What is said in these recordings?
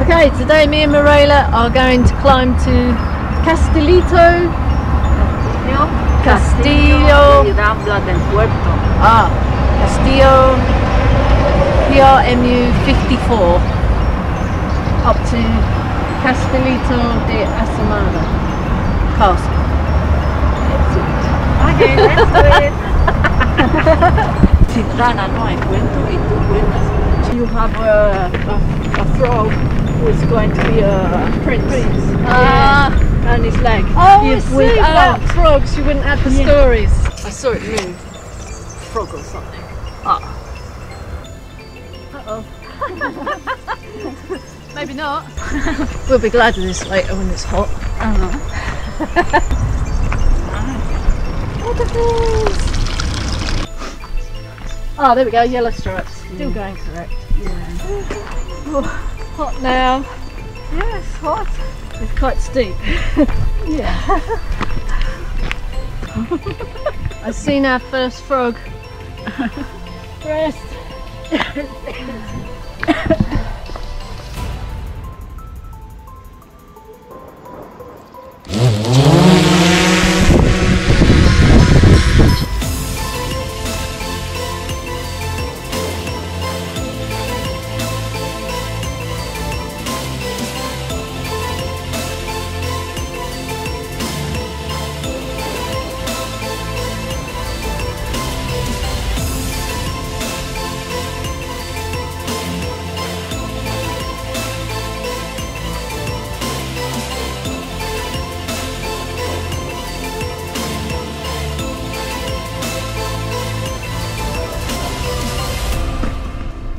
Okay, today me and Mirela are going to climb to Castillo. y Rambla del Puerto. Ah, Castillo PRMU 54 up to Castillo de Asomada Castle. Okay, let's do it. Chitana, no hay cuento y tú cuentas. You have a frog who is going to be a prince. And his leg. Oh, I see. Without frogs, you wouldn't have the stories. I saw it move. Frog or something. Uh-oh. Maybe not. We'll be glad of this later when it's hot. Waterfalls! Oh, there we go, yellow stripes. Still going correct. Yeah. Oh, hot now. Yes, hot. It's quite steep. Yeah. I've seen our first frog. Rest.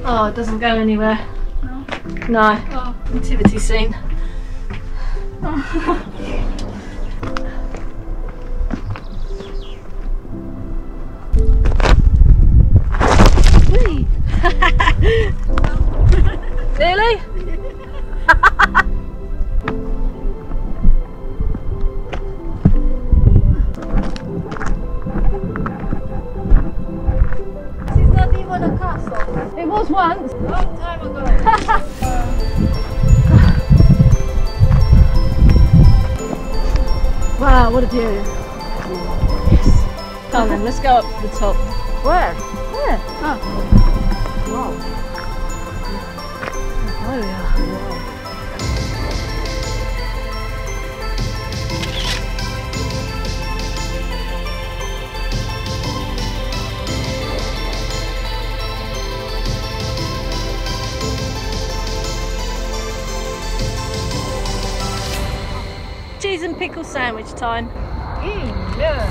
Oh, it doesn't go anywhere. No. No. Oh. Nativity scene. Whee! Nearly? It was once. Long time ago. Wow, what a view. Yes. Come on, let's go up to the top. Where? There. Oh. Wow. Oh yeah. Wow. Cheese and pickle sandwich time. Yeah.